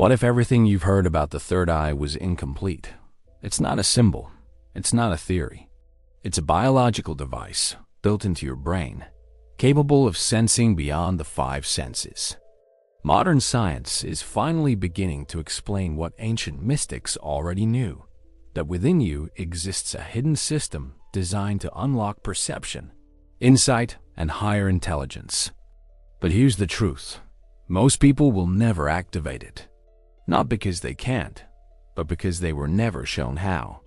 What if everything you've heard about the third eye was incomplete? It's not a symbol. It's not a theory. It's a biological device built into your brain, capable of sensing beyond the five senses. Modern science is finally beginning to explain what ancient mystics already knew, that within you exists a hidden system designed to unlock perception, insight, and higher intelligence. But here's the truth. Most people will never activate it. Not because they can't, but because they were never shown how.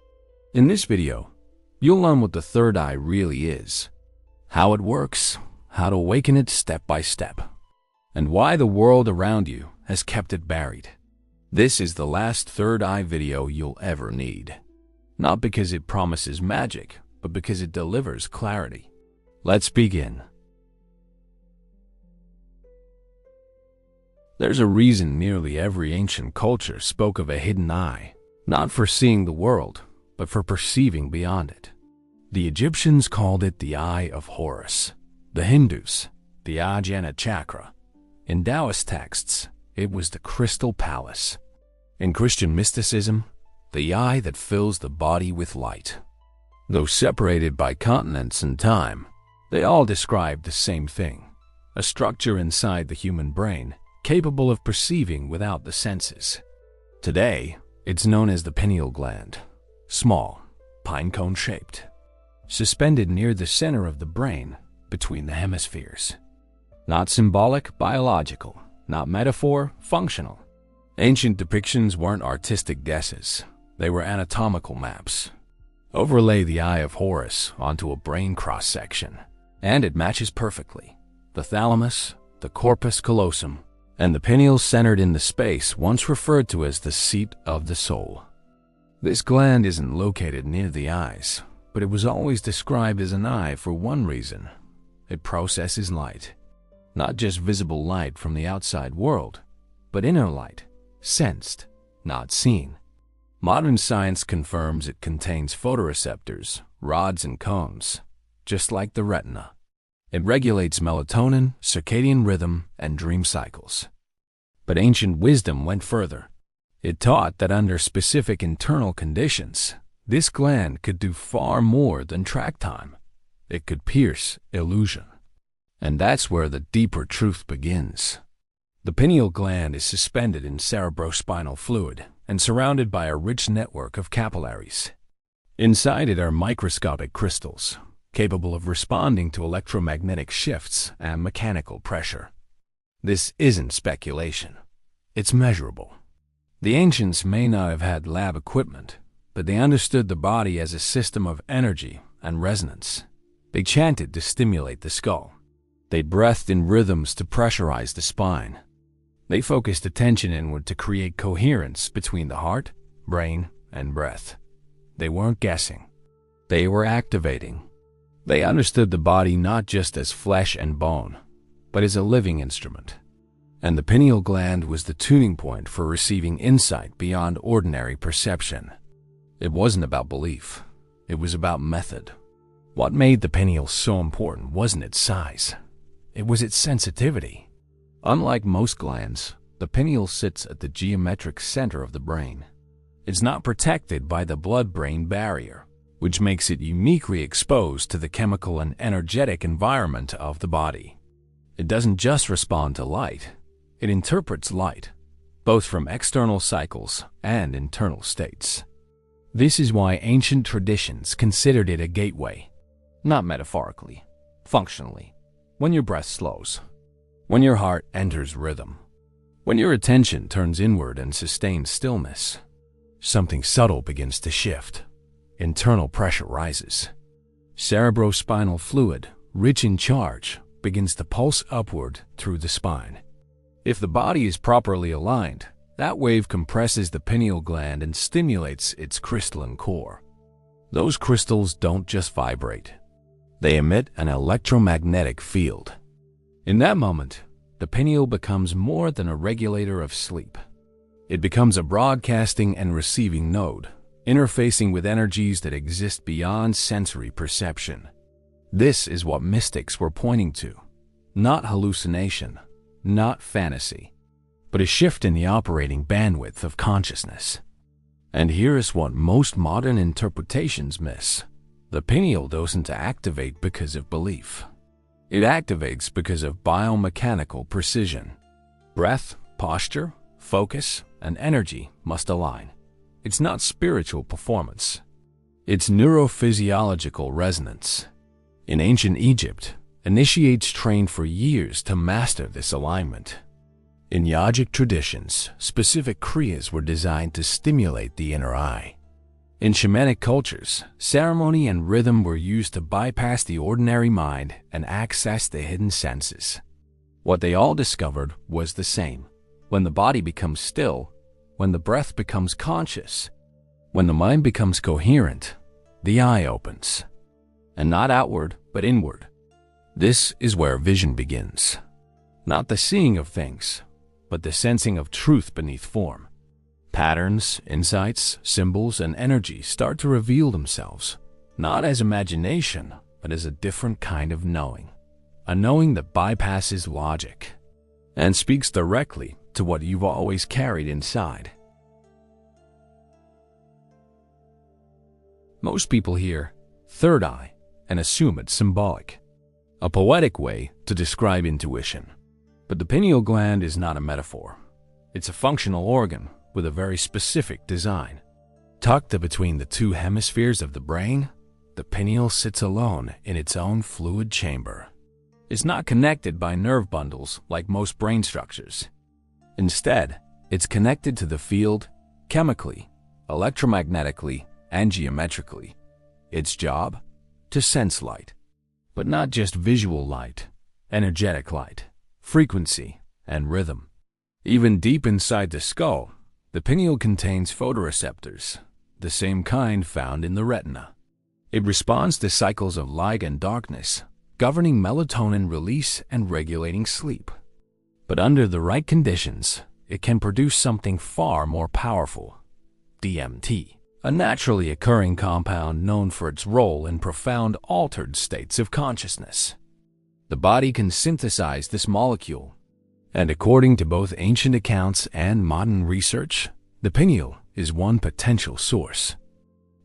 In this video, you'll learn what the third eye really is, how it works, how to awaken it step by step, and why the world around you has kept it buried. This is the last third eye video you'll ever need. Not because it promises magic, but because it delivers clarity. Let's begin. There's a reason nearly every ancient culture spoke of a hidden eye, not for seeing the world, but for perceiving beyond it. The Egyptians called it the Eye of Horus, the Hindus, the Ajna Chakra. In Taoist texts, it was the Crystal Palace. In Christian mysticism, the eye that fills the body with light. Though separated by continents and time, they all describe the same thing, a structure inside the human brain capable of perceiving without the senses. Today, it's known as the pineal gland, small, pine cone shaped, suspended near the center of the brain between the hemispheres. Not symbolic, biological, not metaphor, functional. Ancient depictions weren't artistic guesses, they were anatomical maps. Overlay the Eye of Horus onto a brain cross-section, and it matches perfectly. The thalamus, the corpus callosum, and the pineal centered in the space once referred to as the seat of the soul. This gland isn't located near the eyes, but it was always described as an eye for one reason. It processes light. Not just visible light from the outside world, but inner light, sensed, not seen. Modern science confirms it contains photoreceptors, rods and cones, just like the retina. It regulates melatonin, circadian rhythm, and dream cycles. But ancient wisdom went further. It taught that under specific internal conditions, this gland could do far more than track time. It could pierce illusion. And that's where the deeper truth begins. The pineal gland is suspended in cerebrospinal fluid and surrounded by a rich network of capillaries. Inside it are microscopic crystals, capable of responding to electromagnetic shifts and mechanical pressure. This isn't speculation. It's measurable. The ancients may not have had lab equipment, but they understood the body as a system of energy and resonance. They chanted to stimulate the skull. They breathed in rhythms to pressurize the spine. They focused attention inward to create coherence between the heart, brain, and breath. They weren't guessing. They were activating. They understood the body not just as flesh and bone, but as a living instrument. And the pineal gland was the tuning point for receiving insight beyond ordinary perception. It wasn't about belief. It was about method. What made the pineal so important wasn't its size. It was its sensitivity. Unlike most glands, the pineal sits at the geometric center of the brain. It's not protected by the blood-brain barrier, which makes it uniquely exposed to the chemical and energetic environment of the body. It doesn't just respond to light, it interprets light, both from external cycles and internal states. This is why ancient traditions considered it a gateway, not metaphorically, functionally. When your breath slows, when your heart enters rhythm, when your attention turns inward and sustains stillness, something subtle begins to shift. Internal pressure rises. Cerebrospinal fluid, rich in charge, begins to pulse upward through the spine. If the body is properly aligned, that wave compresses the pineal gland and stimulates its crystalline core. Those crystals don't just vibrate. They emit an electromagnetic field. In that moment, the pineal becomes more than a regulator of sleep. It becomes a broadcasting and receiving node, interfacing with energies that exist beyond sensory perception. This is what mystics were pointing to. Not hallucination, not fantasy, but a shift in the operating bandwidth of consciousness. And here is what most modern interpretations miss. The pineal doesn't activate because of belief. It activates because of biomechanical precision. Breath, posture, focus, and energy must align. It's not spiritual performance. It's neurophysiological resonance. In ancient Egypt, initiates trained for years to master this alignment. In yogic traditions, specific kriyas were designed to stimulate the inner eye. In shamanic cultures, ceremony and rhythm were used to bypass the ordinary mind and access the hidden senses. What they all discovered was the same. When the body becomes still, when the breath becomes conscious, when the mind becomes coherent, the eye opens. And not outward, but inward. This is where vision begins. Not the seeing of things, but the sensing of truth beneath form. Patterns, insights, symbols, and energy start to reveal themselves, not as imagination, but as a different kind of knowing. A knowing that bypasses logic and speaks directly to what you've always carried inside. Most people hear third eye and assume it's symbolic, a poetic way to describe intuition. But the pineal gland is not a metaphor. It's a functional organ with a very specific design. Tucked between the two hemispheres of the brain, the pineal sits alone in its own fluid chamber. It's not connected by nerve bundles like most brain structures. Instead, it's connected to the field chemically, electromagnetically, and geometrically. Its job? To sense light. But not just visual light, energetic light, frequency, and rhythm. Even deep inside the skull, the pineal contains photoreceptors, the same kind found in the retina. It responds to cycles of light and darkness, governing melatonin release and regulating sleep. But under the right conditions, it can produce something far more powerful, DMT, a naturally occurring compound known for its role in profound altered states of consciousness. The body can synthesize this molecule, and according to both ancient accounts and modern research, the pineal is one potential source.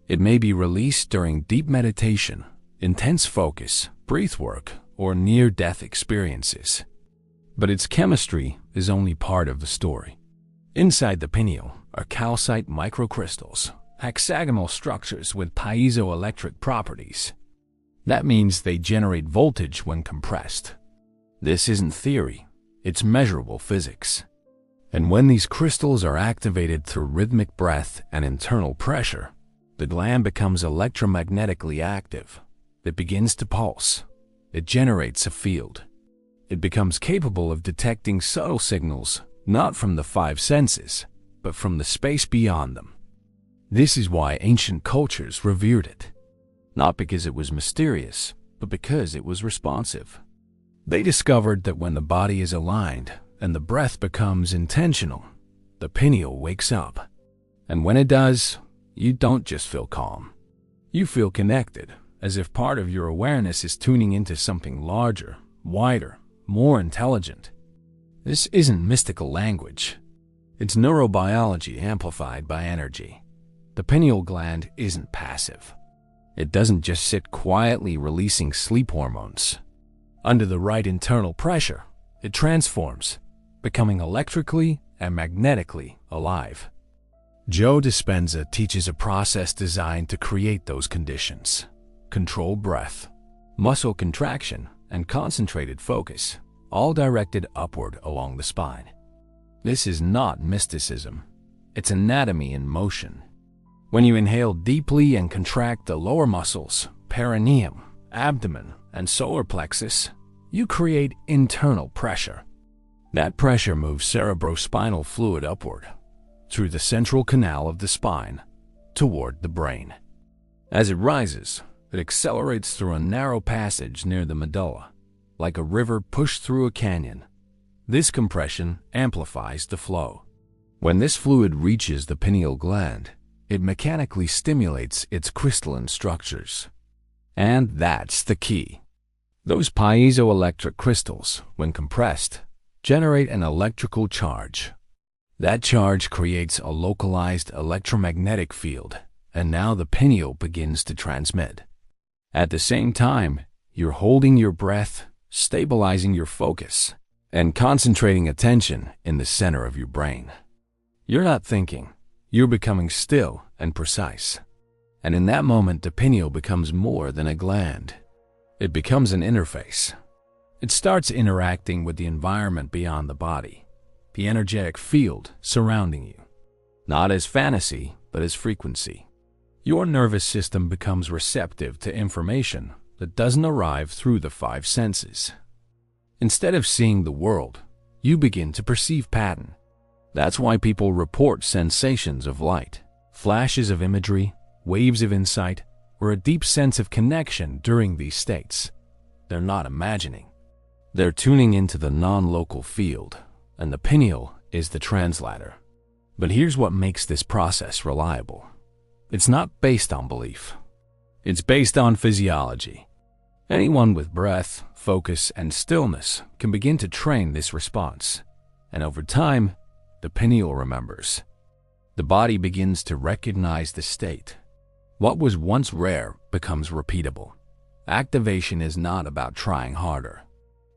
It may be released during deep meditation, intense focus, breath work, or near-death experiences. But its chemistry is only part of the story. Inside the pineal are calcite microcrystals, hexagonal structures with piezoelectric properties. That means they generate voltage when compressed. This isn't theory, it's measurable physics. And when these crystals are activated through rhythmic breath and internal pressure, the gland becomes electromagnetically active. It begins to pulse. It generates a field. It becomes capable of detecting subtle signals, not from the five senses, but from the space beyond them. This is why ancient cultures revered it. Not because it was mysterious, but because it was responsive. They discovered that when the body is aligned and the breath becomes intentional, the pineal wakes up. And when it does, you don't just feel calm. You feel connected, as if part of your awareness is tuning into something larger, wider, more intelligent. This isn't mystical language. It's neurobiology amplified by energy. The pineal gland isn't passive. It doesn't just sit quietly releasing sleep hormones. Under the right internal pressure, it transforms, becoming electrically and magnetically alive. Joe Dispenza teaches a process designed to create those conditions: controlled breath, muscle contraction, and concentrated focus, all directed upward along the spine. This is not mysticism. It's anatomy in motion. When you inhale deeply and contract the lower muscles, perineum, abdomen, and solar plexus, you create internal pressure. That pressure moves cerebrospinal fluid upward, through the central canal of the spine, toward the brain. As it rises, it accelerates through a narrow passage near the medulla, like a river pushed through a canyon. This compression amplifies the flow. When this fluid reaches the pineal gland, it mechanically stimulates its crystalline structures. And that's the key. Those piezoelectric crystals, when compressed, generate an electrical charge. That charge creates a localized electromagnetic field, and now the pineal begins to transmit. At the same time, you're holding your breath, stabilizing your focus, and concentrating attention in the center of your brain. You're not thinking, you're becoming still and precise. And in that moment, the pineal becomes more than a gland. It becomes an interface. It starts interacting with the environment beyond the body, the energetic field surrounding you, not as fantasy, but as frequency. Your nervous system becomes receptive to information that doesn't arrive through the five senses. Instead of seeing the world, you begin to perceive pattern. That's why people report sensations of light, flashes of imagery, waves of insight, or a deep sense of connection during these states. They're not imagining. They're tuning into the non-local field, and the pineal is the translator. But here's what makes this process reliable. It's not based on belief. It's based on physiology. Anyone with breath, focus, and stillness can begin to train this response. And over time, the pineal remembers. The body begins to recognize the state. What was once rare becomes repeatable. Activation is not about trying harder.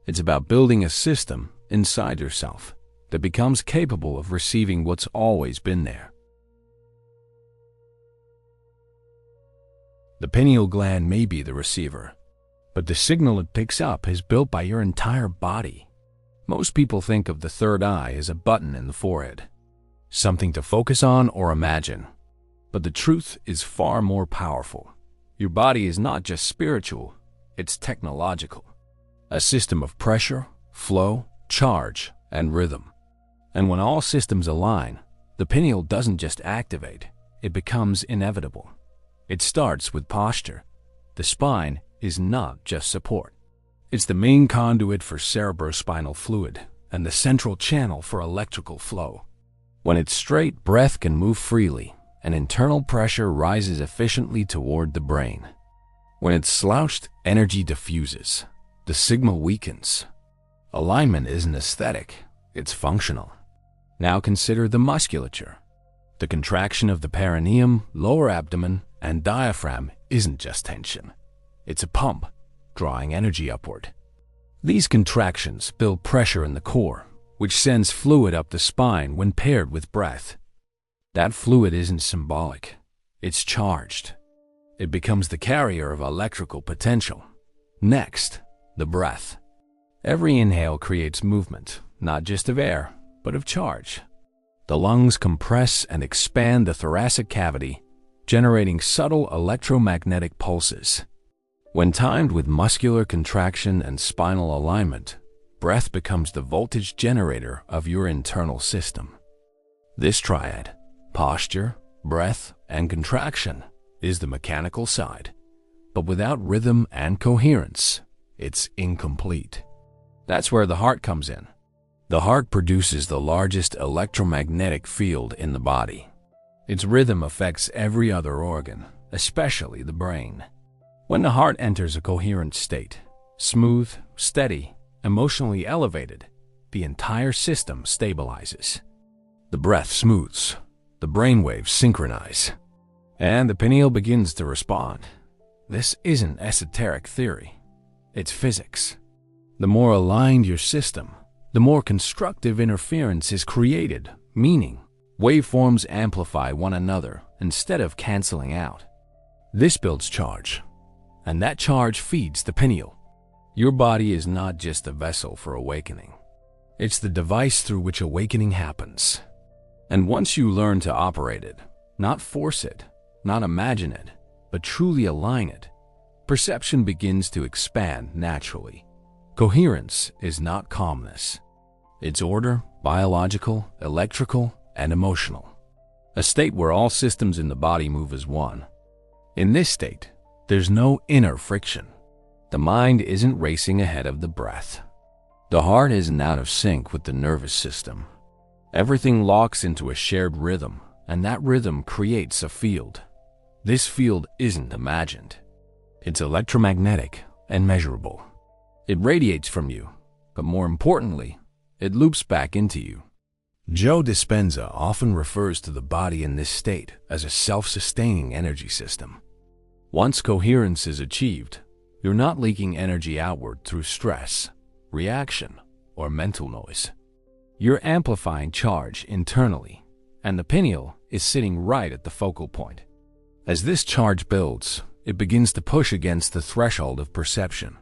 It's about building a system inside yourself that becomes capable of receiving what's always been there. The pineal gland may be the receiver, but the signal it picks up is built by your entire body. Most people think of the third eye as a button in the forehead, something to focus on or imagine. But the truth is far more powerful. Your body is not just spiritual, it's technological. A system of pressure, flow, charge, and rhythm. And when all systems align, the pineal doesn't just activate, it becomes inevitable. It starts with posture. The spine is not just support. It's the main conduit for cerebrospinal fluid and the central channel for electrical flow. When it's straight, breath can move freely, and internal pressure rises efficiently toward the brain. When it's slouched, energy diffuses. The signal weakens. Alignment isn't aesthetic, it's functional. Now consider the musculature. The contraction of the perineum, lower abdomen, and diaphragm isn't just tension. It's a pump, drawing energy upward. These contractions build pressure in the core, which sends fluid up the spine when paired with breath. That fluid isn't symbolic, it's charged. It becomes the carrier of electrical potential. Next, the breath. Every inhale creates movement, not just of air, but of charge. The lungs compress and expand the thoracic cavity, generating subtle electromagnetic pulses. When timed with muscular contraction and spinal alignment, breath becomes the voltage generator of your internal system. This triad, posture, breath, and contraction, is the mechanical side. But without rhythm and coherence, it's incomplete. That's where the heart comes in. The heart produces the largest electromagnetic field in the body. Its rhythm affects every other organ, especially the brain. When the heart enters a coherent state, smooth, steady, emotionally elevated, the entire system stabilizes. The breath smooths, the brainwaves synchronize, and the pineal begins to respond. This isn't esoteric theory, it's physics. The more aligned your system, the more constructive interference is created, meaning waveforms amplify one another instead of canceling out. This builds charge, and that charge feeds the pineal. Your body is not just a vessel for awakening. It's the device through which awakening happens. And once you learn to operate it, not force it, not imagine it, but truly align it, perception begins to expand naturally. Coherence is not calmness. It's order, biological, electrical, and emotional. A state where all systems in the body move as one. In this state, there's no inner friction. The mind isn't racing ahead of the breath. The heart isn't out of sync with the nervous system. Everything locks into a shared rhythm, and that rhythm creates a field. This field isn't imagined. It's electromagnetic and measurable. It radiates from you, but more importantly, it loops back into you. Joe Dispenza often refers to the body in this state as a self-sustaining energy system. Once coherence is achieved, you're not leaking energy outward through stress, reaction, or mental noise. You're amplifying charge internally, and the pineal is sitting right at the focal point. As this charge builds, it begins to push against the threshold of perception.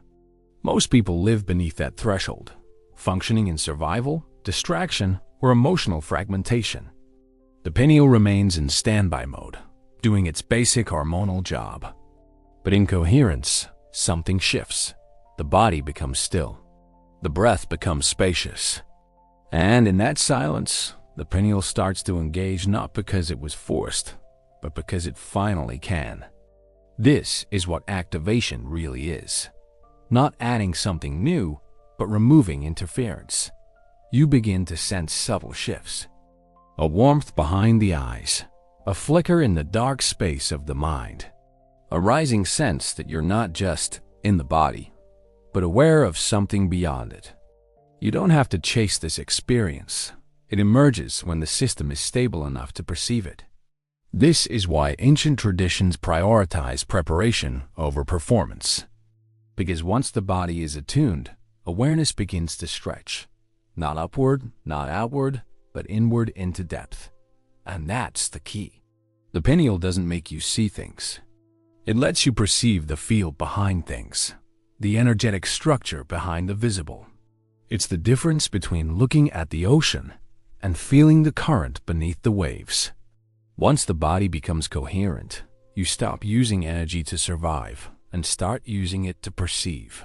Most people live beneath that threshold, functioning in survival, distraction, or emotional fragmentation. The pineal remains in standby mode, doing its basic hormonal job. But in coherence, something shifts. The body becomes still. The breath becomes spacious. And in that silence, the pineal starts to engage not because it was forced, but because it finally can. This is what activation really is. Not adding something new, but removing interference. You begin to sense subtle shifts. A warmth behind the eyes, a flicker in the dark space of the mind, a rising sense that you're not just in the body, but aware of something beyond it. You don't have to chase this experience. It emerges when the system is stable enough to perceive it. This is why ancient traditions prioritize preparation over performance. Because once the body is attuned, awareness begins to stretch. Not upward, not outward, but inward into depth. And that's the key. The pineal doesn't make you see things. It lets you perceive the field behind things, the energetic structure behind the visible. It's the difference between looking at the ocean and feeling the current beneath the waves. Once the body becomes coherent, you stop using energy to survive and start using it to perceive.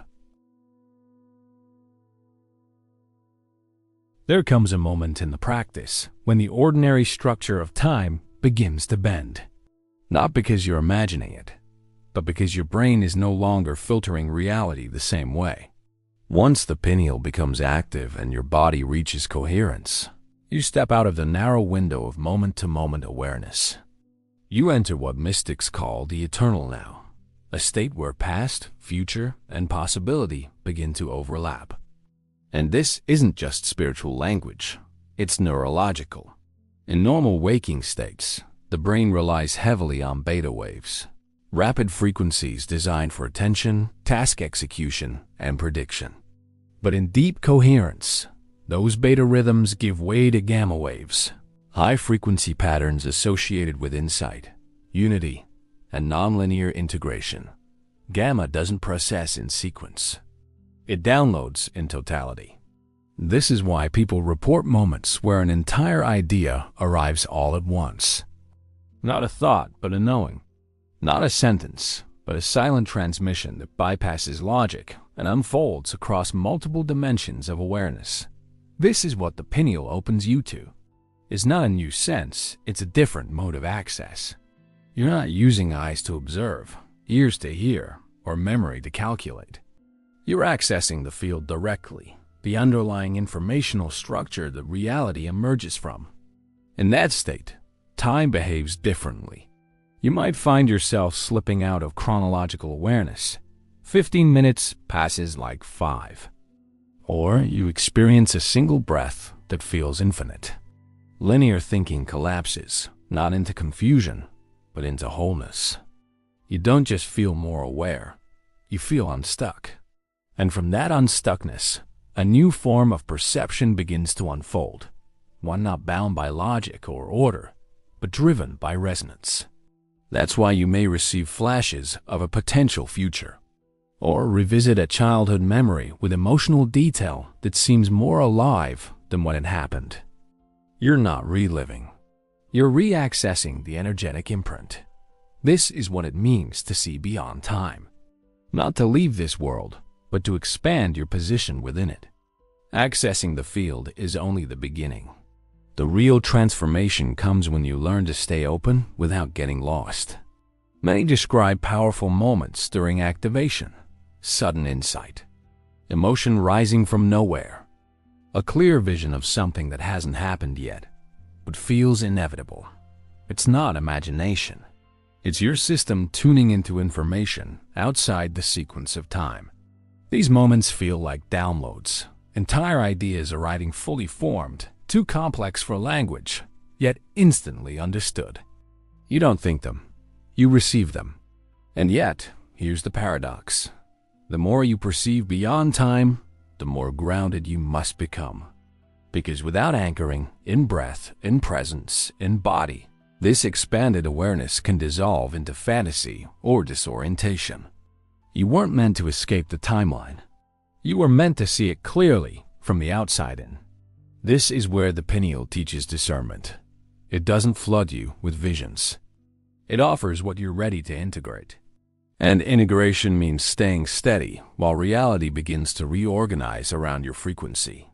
There comes a moment in the practice when the ordinary structure of time begins to bend. Not because you're imagining it, but because your brain is no longer filtering reality the same way. Once the pineal becomes active and your body reaches coherence, you step out of the narrow window of moment-to-moment awareness. You enter what mystics call the eternal now, a state where past, future, and possibility begin to overlap. And this isn't just spiritual language, it's neurological. In normal waking states, the brain relies heavily on beta waves, rapid frequencies designed for attention, task execution, and prediction. But in deep coherence, those beta rhythms give way to gamma waves, high-frequency patterns associated with insight, unity, and nonlinear integration. Gamma doesn't process in sequence. It downloads in totality. This is why people report moments where an entire idea arrives all at once. Not a thought, but a knowing. Not a sentence, but a silent transmission that bypasses logic and unfolds across multiple dimensions of awareness. This is what the pineal opens you to. It's not a new sense, it's a different mode of access. You're not using eyes to observe, ears to hear, or memory to calculate. You're accessing the field directly, the underlying informational structure that reality emerges from. In that state, time behaves differently. You might find yourself slipping out of chronological awareness. 15 minutes passes like 5. Or you experience a single breath that feels infinite. Linear thinking collapses, not into confusion, but into wholeness. You don't just feel more aware, you feel unstuck. And from that unstuckness, a new form of perception begins to unfold, one not bound by logic or order, but driven by resonance. That's why you may receive flashes of a potential future, or revisit a childhood memory with emotional detail that seems more alive than when it happened. You're not reliving. You're re-accessing the energetic imprint. This is what it means to see beyond time. Not to leave this world, but to expand your position within it. Accessing the field is only the beginning. The real transformation comes when you learn to stay open without getting lost. Many describe powerful moments during activation, sudden insight, emotion rising from nowhere, a clear vision of something that hasn't happened yet, but feels inevitable. It's not imagination. It's your system tuning into information outside the sequence of time. These moments feel like downloads, Entire ideas arising fully formed, too complex for language, yet instantly understood. You don't think them, you receive them. And yet, here's the paradox. The more you perceive beyond time, the more grounded you must become. Because without anchoring in breath, in presence, in body, this expanded awareness can dissolve into fantasy or disorientation. You weren't meant to escape the timeline. You were meant to see it clearly from the outside in. This is where the pineal teaches discernment. It doesn't flood you with visions. It offers what you're ready to integrate. And integration means staying steady while reality begins to reorganize around your frequency.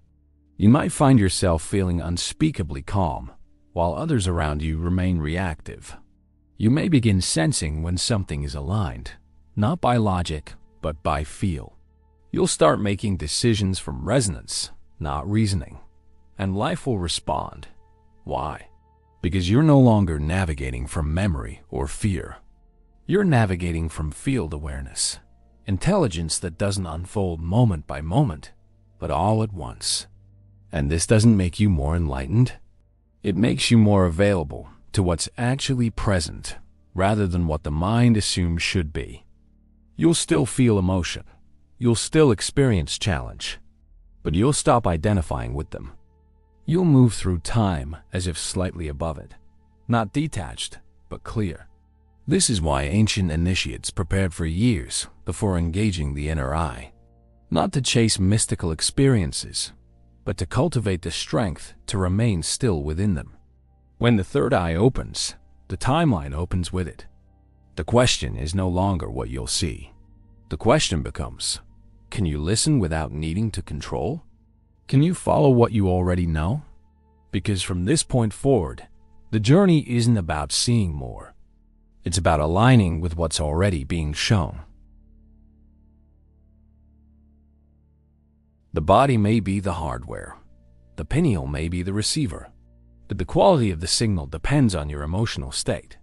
You might find yourself feeling unspeakably calm, while others around you remain reactive. You may begin sensing when something is aligned, not by logic, but by feel. You'll start making decisions from resonance, not reasoning, and life will respond. Why? Because you're no longer navigating from memory or fear. You're navigating from field awareness, intelligence that doesn't unfold moment by moment, but all at once. And this doesn't make you more enlightened. It makes you more available to what's actually present, rather than what the mind assumes should be. You'll still feel emotion. You'll still experience challenge, but you'll stop identifying with them. You'll move through time as if slightly above it, not detached, but clear. This is why ancient initiates prepared for years before engaging the inner eye, not to chase mystical experiences, but to cultivate the strength to remain still within them. When the third eye opens, the timeline opens with it. The question is no longer what you'll see. The question becomes, can you listen without needing to control? Can you follow what you already know? Because from this point forward, the journey isn't about seeing more. It's about aligning with what's already being shown. The body may be the hardware. The pineal may be the receiver. But the quality of the signal depends on your emotional state.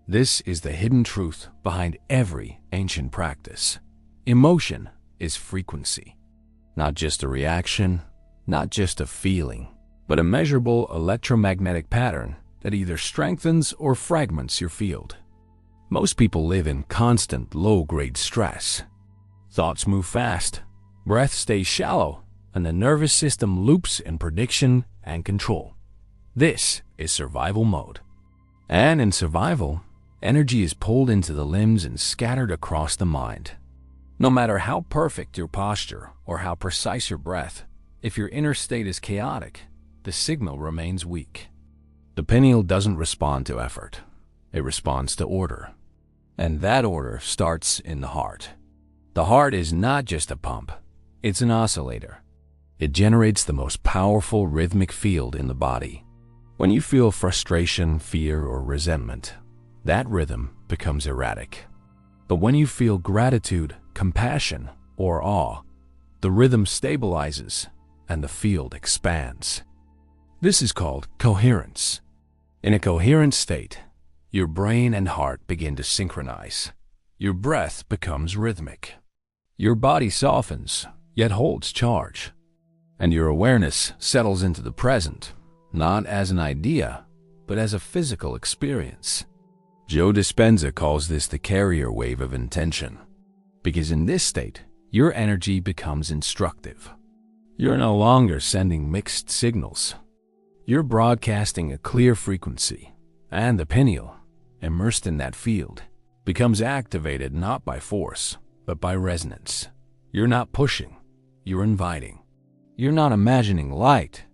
This is the hidden truth behind every ancient practice. Emotion is frequency. Not just a reaction, not just a feeling, but a measurable electromagnetic pattern that either strengthens or fragments your field. Most people live in constant low-grade stress. Thoughts move fast, breath stays shallow, and the nervous system loops in prediction and control. This is survival mode. And in survival, energy is pulled into the limbs and scattered across the mind. No matter how perfect your posture or how precise your breath, if your inner state is chaotic, the signal remains weak. The pineal doesn't respond to effort. It responds to order. And that order starts in the heart. The heart is not just a pump. It's an oscillator. It generates the most powerful rhythmic field in the body. When you feel frustration, fear, or resentment, that rhythm becomes erratic. But when you feel gratitude, compassion, or awe, the rhythm stabilizes and the field expands. This is called coherence. In a coherent state, your brain and heart begin to synchronize. Your breath becomes rhythmic. Your body softens, yet holds charge. And your awareness settles into the present, not as an idea, but as a physical experience. Joe Dispenza calls this the carrier wave of intention, because in this state, your energy becomes instructive. You're no longer sending mixed signals. You're broadcasting a clear frequency, and the pineal, immersed in that field, becomes activated not by force, but by resonance. You're not pushing, you're inviting. You're not imagining light.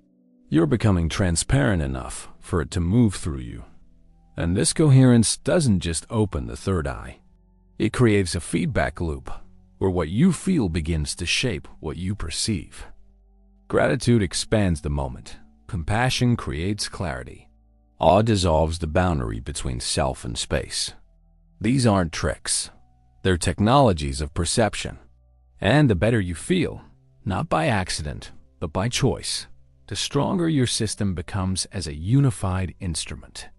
You're becoming transparent enough for it to move through you. And this coherence doesn't just open the third eye. It creates a feedback loop where what you feel begins to shape what you perceive. Gratitude expands the moment. Compassion creates clarity. Awe dissolves the boundary between self and space. These aren't tricks. They're technologies of perception. And the better you feel, not by accident, but by choice, the stronger your system becomes as a unified instrument.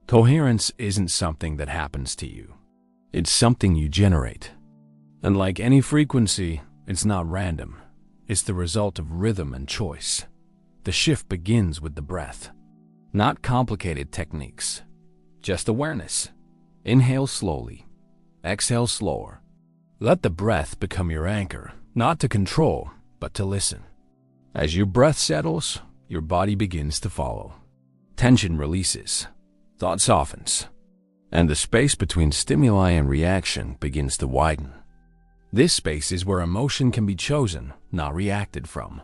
Coherence isn't something that happens to you. It's something you generate. And like any frequency, it's not random. It's the result of rhythm and choice. The shift begins with the breath. Not complicated techniques, just awareness. Inhale slowly, exhale slower. Let the breath become your anchor, not to control, but to listen. As your breath settles, your body begins to follow. Tension releases, thought softens, and the space between stimuli and reaction begins to widen. This space is where emotion can be chosen, not reacted from.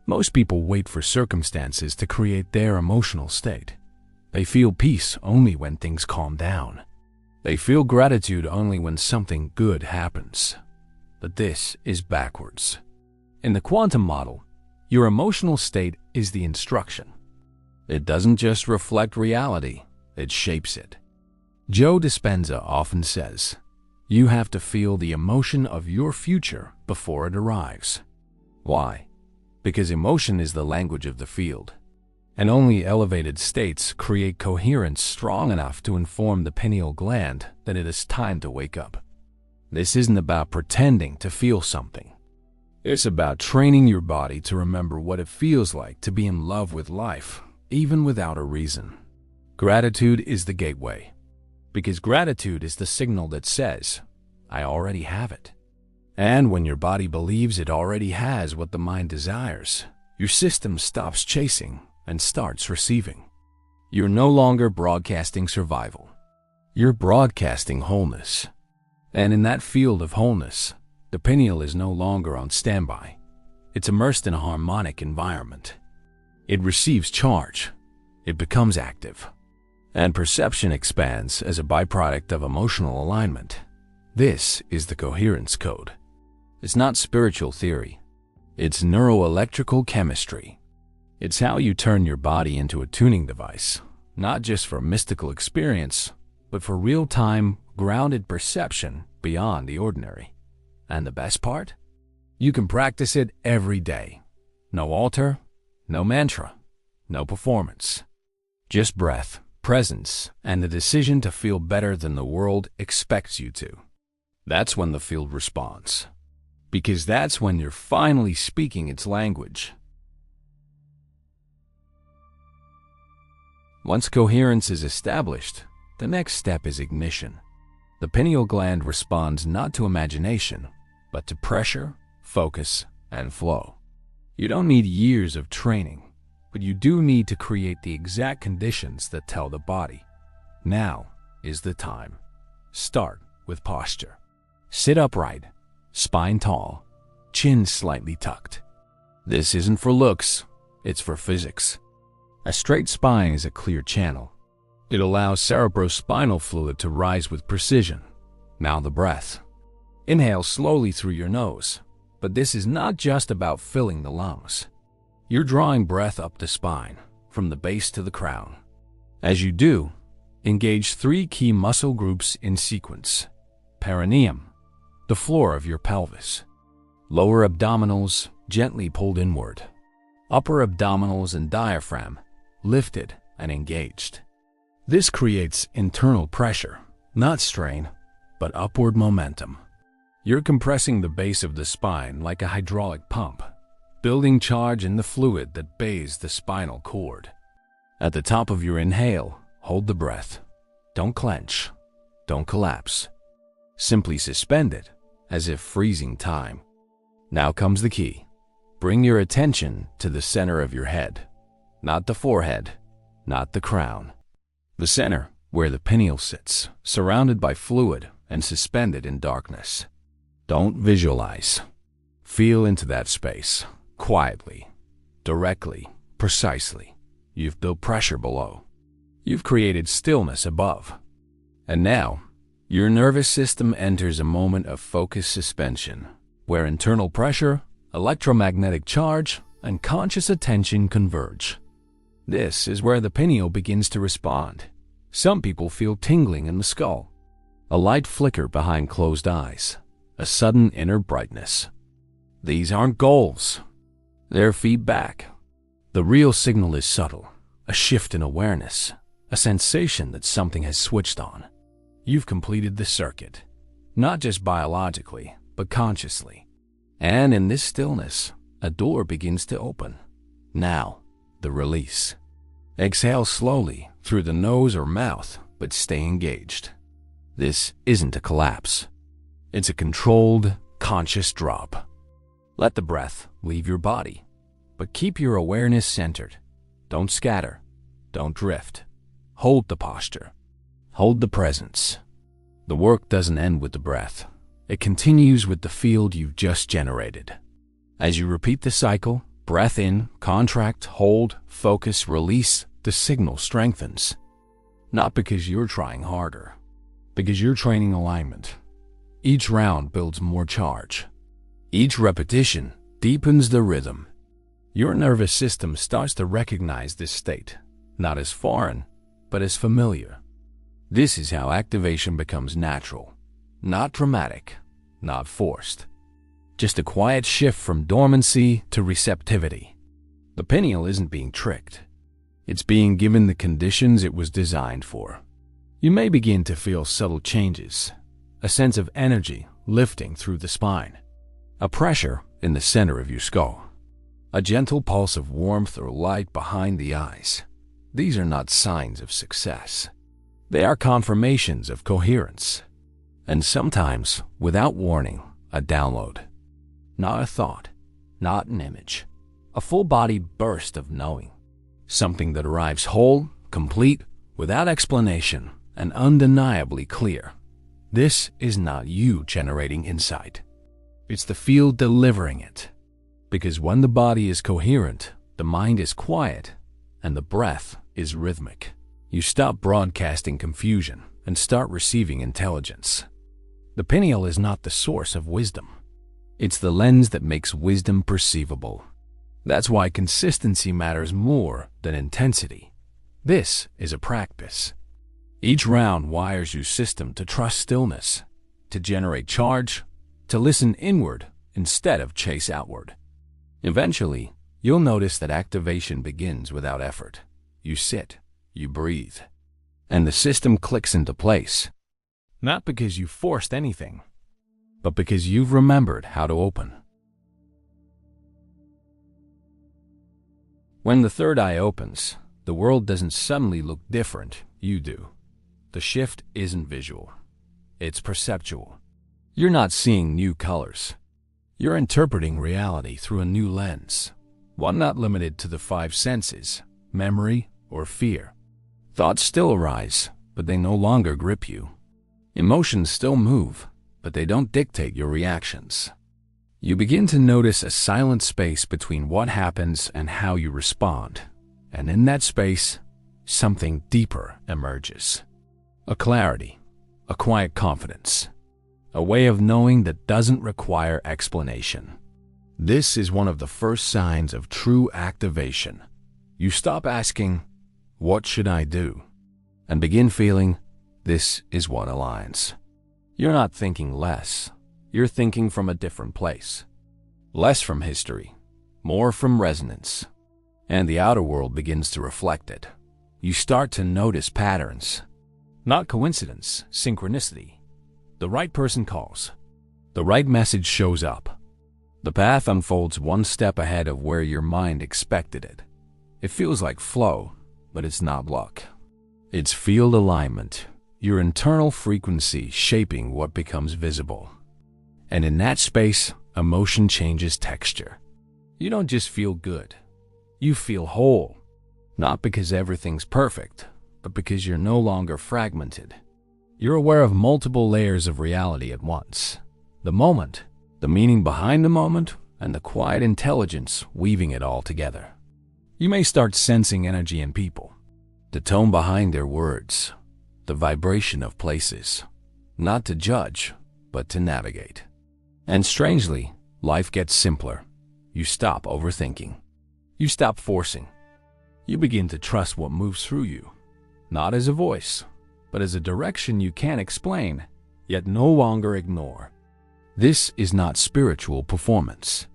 Most people wait for circumstances to create their emotional state. They feel peace only when things calm down. They feel gratitude only when something good happens. But this is backwards. In the quantum model, your emotional state is the instruction. It doesn't just reflect reality, it shapes it. Joe Dispenza often says, "You have to feel the emotion of your future before it arrives." Why? Because emotion is the language of the field, and only elevated states create coherence strong enough to inform the pineal gland that it is time to wake up. This isn't about pretending to feel something. It's about training your body to remember what it feels like to be in love with life, even without a reason. Gratitude is the gateway, because gratitude is the signal that says, "I already have it." And when your body believes it already has what the mind desires, your system stops chasing and starts receiving. You're no longer broadcasting survival. You're broadcasting wholeness. And in that field of wholeness, the pineal is no longer on standby. It's immersed in a harmonic environment. It receives charge. It becomes active. And perception expands as a byproduct of emotional alignment. This is the Coherence Code. It's not spiritual theory. It's neuroelectrical chemistry. It's how you turn your body into a tuning device, not just for mystical experience, but for real-time, grounded perception beyond the ordinary. And the best part? You can practice it every day. No altar, no mantra, no performance. Just breath, presence, and the decision to feel better than the world expects you to. That's when the field responds. Because that's when you're finally speaking its language. Once coherence is established, the next step is ignition. The pineal gland responds not to imagination, but to pressure, focus, and flow. You don't need years of training, but you do need to create the exact conditions that tell the body, now is the time. Start with posture. Sit upright, spine tall, chin slightly tucked. This isn't for looks, it's for physics. A straight spine is a clear channel. It allows cerebrospinal fluid to rise with precision. Now the breath. Inhale slowly through your nose, but this is not just about filling the lungs. You're drawing breath up the spine, from the base to the crown. As you do, engage 3 key muscle groups in sequence. Perineum, the floor of your pelvis. Lower abdominals, gently pulled inward. Upper abdominals and diaphragm, lifted and engaged. This creates internal pressure, not strain, but upward momentum. You're compressing the base of the spine like a hydraulic pump, building charge in the fluid that bathes the spinal cord. At the top of your inhale, hold the breath. Don't clench. Don't collapse. Simply suspend it, as if freezing time. Now comes the key. Bring your attention to the center of your head. Not the forehead, not the crown. The center, where the pineal sits, surrounded by fluid and suspended in darkness. Don't visualize. Feel into that space, quietly, directly, precisely. You've built pressure below. You've created stillness above. And now, your nervous system enters a moment of focused suspension, where internal pressure, electromagnetic charge, and conscious attention converge. This is where the pineal begins to respond. Some people feel tingling in the skull, a light flicker behind closed eyes, a sudden inner brightness. These aren't goals. They're feedback. The real signal is subtle, a shift in awareness, a sensation that something has switched on. You've completed the circuit, not just biologically, but consciously. And in this stillness, a door begins to open. Now, the release. Exhale slowly through the nose or mouth, but stay engaged. This isn't a collapse. It's a controlled, conscious drop. Let the breath leave your body, but keep your awareness centered. Don't scatter. Don't drift. Hold the posture. Hold the presence. The work doesn't end with the breath. It continues with the field you've just generated. As you repeat the cycle, breath in, contract, hold, focus, release, the signal strengthens. Not because you're trying harder, because you're training alignment. Each round builds more charge. Each repetition deepens the rhythm. Your nervous system starts to recognize this state, not as foreign, but as familiar. This is how activation becomes natural, not dramatic, not forced. Just a quiet shift from dormancy to receptivity. The pineal isn't being tricked. It's being given the conditions it was designed for. You may begin to feel subtle changes, a sense of energy lifting through the spine, a pressure in the center of your skull, a gentle pulse of warmth or light behind the eyes. These are not signs of success. They are confirmations of coherence. And sometimes, without warning, a download. Not a thought, not an image. A full-bodied burst of knowing. Something that arrives whole, complete, without explanation, and undeniably clear. This is not you generating insight. It's the field delivering it. Because when the body is coherent, the mind is quiet, and the breath is rhythmic. You stop broadcasting confusion and start receiving intelligence. The pineal is not the source of wisdom. It's the lens that makes wisdom perceivable. That's why consistency matters more than intensity. This is a practice. Each round wires your system to trust stillness, to generate charge, to listen inward instead of chase outward. Eventually, you'll notice that activation begins without effort. You sit, you breathe, and the system clicks into place. Not because you forced anything, but because you've remembered how to open. When the third eye opens, the world doesn't suddenly look different, you do. The shift isn't visual, it's perceptual. You're not seeing new colors. You're interpreting reality through a new lens, one not limited to the five senses, memory, or fear. Thoughts still arise, but they no longer grip you. Emotions still move, but they don't dictate your reactions. You begin to notice a silent space between what happens and how you respond. And in that space, something deeper emerges. A clarity, a quiet confidence, a way of knowing that doesn't require explanation. This is one of the first signs of true activation. You stop asking, "What should I do?" and begin feeling, "This is what aligns." You're not thinking less. You're thinking from a different place. Less from history, more from resonance. And the outer world begins to reflect it. You start to notice patterns. Not coincidence, synchronicity. The right person calls. The right message shows up. The path unfolds one step ahead of where your mind expected it. It feels like flow, but it's not luck. It's field alignment, your internal frequency shaping what becomes visible. And in that space, emotion changes texture. You don't just feel good. You feel whole. Not because everything's perfect, but because you're no longer fragmented. You're aware of multiple layers of reality at once. The moment, the meaning behind the moment, and the quiet intelligence weaving it all together. You may start sensing energy in people, the tone behind their words, the vibration of places, not to judge, but to navigate. And strangely, life gets simpler. You stop overthinking. You stop forcing. You begin to trust what moves through you, not as a voice, but as a direction you can't explain, yet no longer ignore. This is not spiritual performance.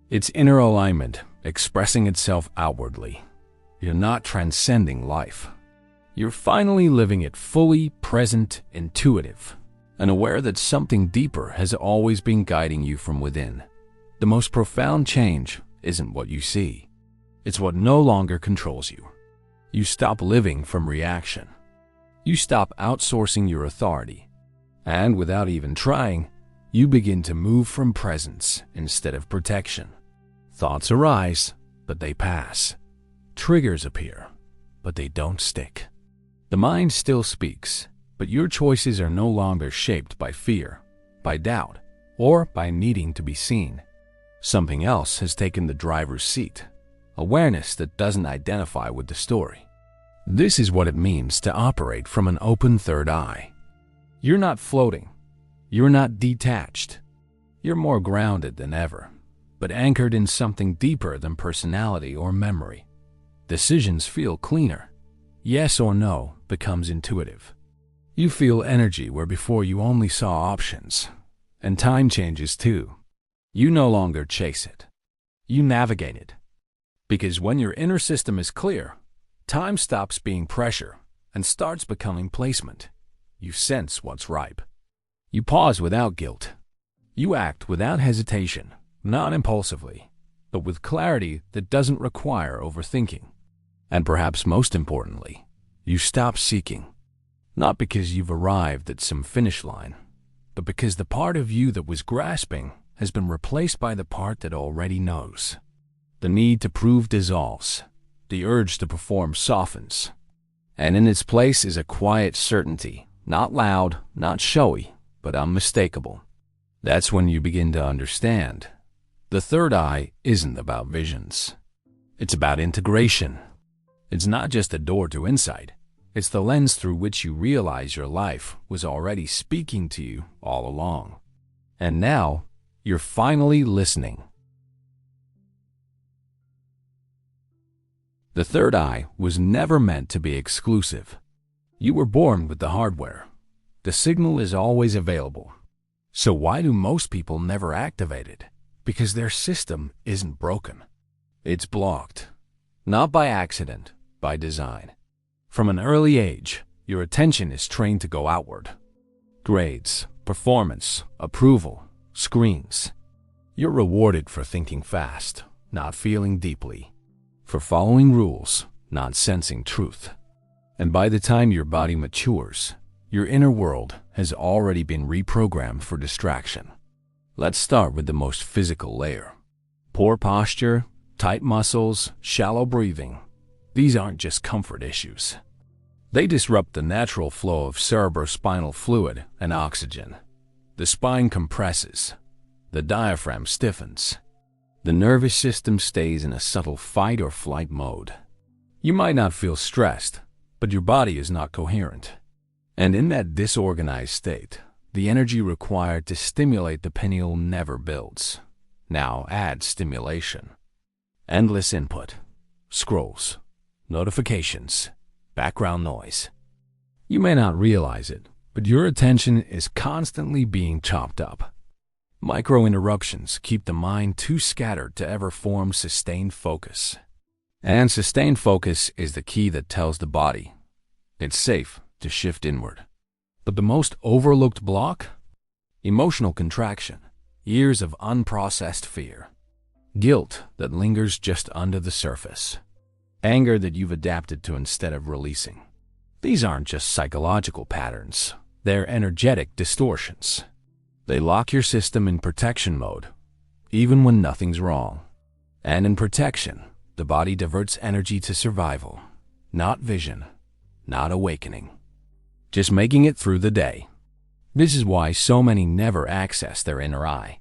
It's inner alignment expressing itself outwardly. You're not transcending life. You're finally living it fully present, intuitive, and aware that something deeper has always been guiding you from within. The most profound change isn't what you see. It's what no longer controls you. You stop living from reaction. You stop outsourcing your authority. And without even trying, you begin to move from presence instead of protection. Thoughts arise, but they pass. Triggers appear, but they don't stick. The mind still speaks, but your choices are no longer shaped by fear, by doubt, or by needing to be seen. Something else has taken the driver's seat, awareness that doesn't identify with the story. This is what it means to operate from an open third eye. You're not floating. You're not detached. You're more grounded than ever, but anchored in something deeper than personality or memory. Decisions feel cleaner. Yes or no becomes intuitive. You feel energy where before you only saw options. And time changes too. You no longer chase it. You navigate it. Because when your inner system is clear, time stops being pressure and starts becoming placement. You sense what's ripe. You pause without guilt. You act without hesitation, not impulsively, but with clarity that doesn't require overthinking. And perhaps most importantly, you stop seeking. Not because you've arrived at some finish line, but because the part of you that was grasping has been replaced by the part that already knows. The need to prove dissolves. The urge to perform softens. And in its place is a quiet certainty, not loud, not showy, but unmistakable. That's when you begin to understand. The third eye isn't about visions. It's about integration. It's not just a door to insight. It's the lens through which you realize your life was already speaking to you all along. And now, you're finally listening. The third eye was never meant to be exclusive. You were born with the hardware. The signal is always available. So why do most people never activate it? Because their system isn't broken. It's blocked. Not by accident, by design. From an early age, your attention is trained to go outward. Grades, performance, approval, screens. You're rewarded for thinking fast, not feeling deeply. For following rules, not sensing truth. And by the time your body matures, your inner world has already been reprogrammed for distraction. Let's start with the most physical layer. Poor posture, tight muscles, shallow breathing. These aren't just comfort issues. They disrupt the natural flow of cerebrospinal fluid and oxygen. The spine compresses. The diaphragm stiffens. The nervous system stays in a subtle fight or flight mode. You might not feel stressed, but your body is not coherent. And in that disorganized state, the energy required to stimulate the pineal never builds. Now add stimulation. Endless input. Scrolls. Notifications. Background noise. You may not realize it, but your attention is constantly being chopped up. Micro-interruptions keep the mind too scattered to ever form sustained focus. And sustained focus is the key that tells the body it's safe to shift inward. But the most overlooked block? Emotional contraction. Years of unprocessed fear. Guilt that lingers just under the surface. Anger that you've adapted to instead of releasing. These aren't just psychological patterns. They're energetic distortions. They lock your system in protection mode, even when nothing's wrong. And in protection, the body diverts energy to survival, not vision, not awakening. Just making it through the day. This is why so many never access their inner eye.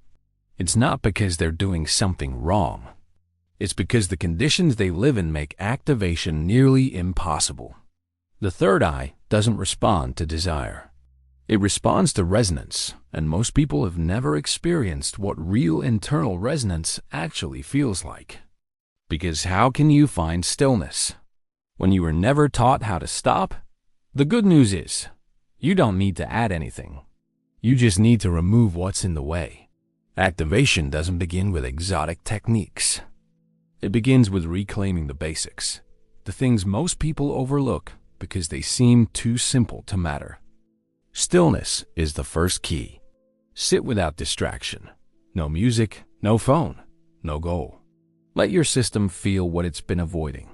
It's not because they're doing something wrong. It's because the conditions they live in make activation nearly impossible. The third eye doesn't respond to desire. It responds to resonance, and most people have never experienced what real internal resonance actually feels like. Because how can you find stillness when you were never taught how to stop? The good news is, you don't need to add anything. You just need to remove what's in the way. Activation doesn't begin with exotic techniques. It begins with reclaiming the basics, the things most people overlook because they seem too simple to matter. Stillness is the first key. Sit without distraction. No music, no phone, no goal. Let your system feel what it's been avoiding,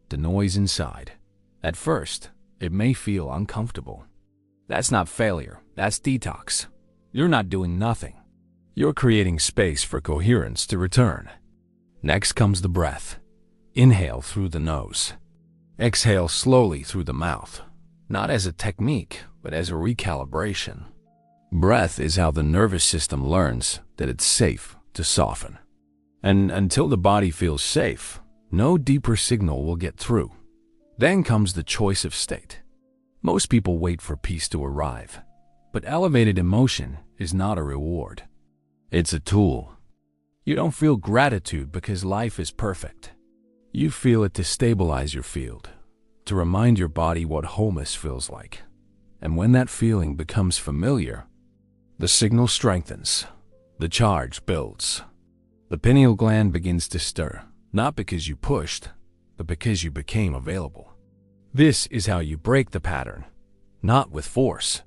the noise inside. At first, it may feel uncomfortable. That's not failure, that's detox. You're not doing nothing. You're creating space for coherence to return. Next comes the breath. Inhale through the nose. Exhale slowly through the mouth, not as a technique, but as a recalibration. Breath is how the nervous system learns that it's safe to soften. And until the body feels safe, no deeper signal will get through. Then comes the choice of state. Most people wait for peace to arrive, but elevated emotion is not a reward. It's a tool. You don't feel gratitude because life is perfect. You feel it to stabilize your field, to remind your body what wholeness feels like. And when that feeling becomes familiar, the signal strengthens, the charge builds. The pineal gland begins to stir, not because you pushed, but because you became available. This is how you break the pattern, not with force,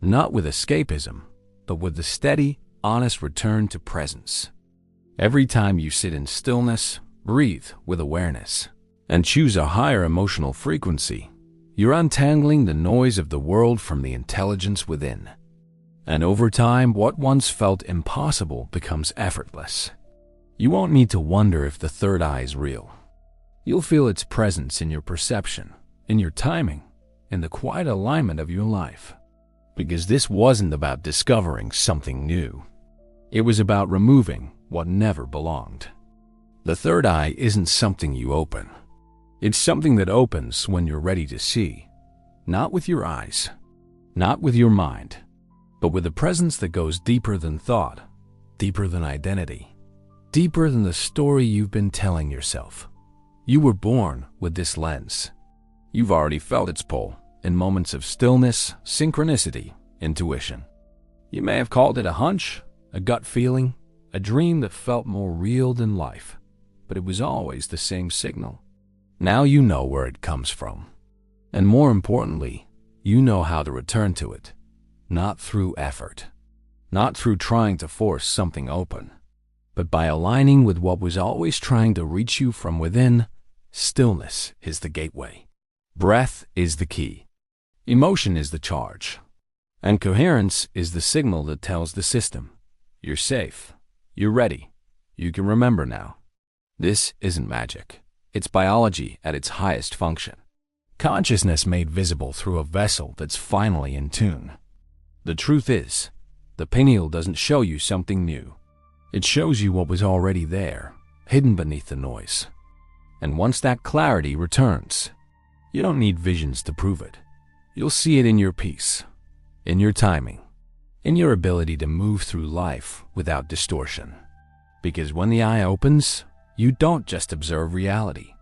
not with escapism, but with the steady, honest return to presence. Every time you sit in stillness, breathe with awareness, and choose a higher emotional frequency, you're untangling the noise of the world from the intelligence within. And over time, what once felt impossible becomes effortless. You won't need to wonder if the third eye is real. You'll feel its presence in your perception, in your timing, in the quiet alignment of your life. Because this wasn't about discovering something new. It was about removing what never belonged. The third eye isn't something you open. It's something that opens when you're ready to see. Not with your eyes, not with your mind, but with a presence that goes deeper than thought, deeper than identity, deeper than the story you've been telling yourself. You were born with this lens. You've already felt its pull in moments of stillness, synchronicity, intuition. You may have called it a hunch, a gut feeling, a dream that felt more real than life, but it was always the same signal. Now you know where it comes from. And more importantly, you know how to return to it. Not through effort, not through trying to force something open, but by aligning with what was always trying to reach you from within. Stillness is the gateway. Breath is the key. Emotion is the charge. And coherence is the signal that tells the system, you're safe, you're ready, you can remember now. This isn't magic. It's biology at its highest function. Consciousness made visible through a vessel that's finally in tune. The truth is, the pineal doesn't show you something new. It shows you what was already there, hidden beneath the noise. And once that clarity returns, you don't need visions to prove it. You'll see it in your peace, in your timing, in your ability to move through life without distortion. Because when the eye opens, you don't just observe reality.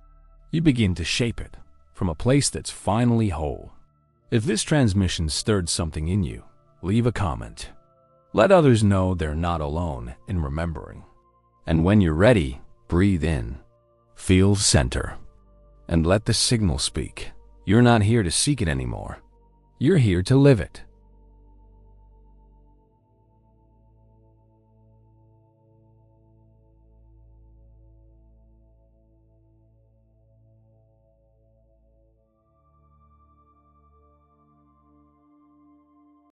You begin to shape it from a place that's finally whole. If this transmission stirred something in you, leave a comment. Let others know they're not alone in remembering. And when you're ready, breathe in, feel center, and let the signal speak. You're not here to seek it anymore. You're here to live it.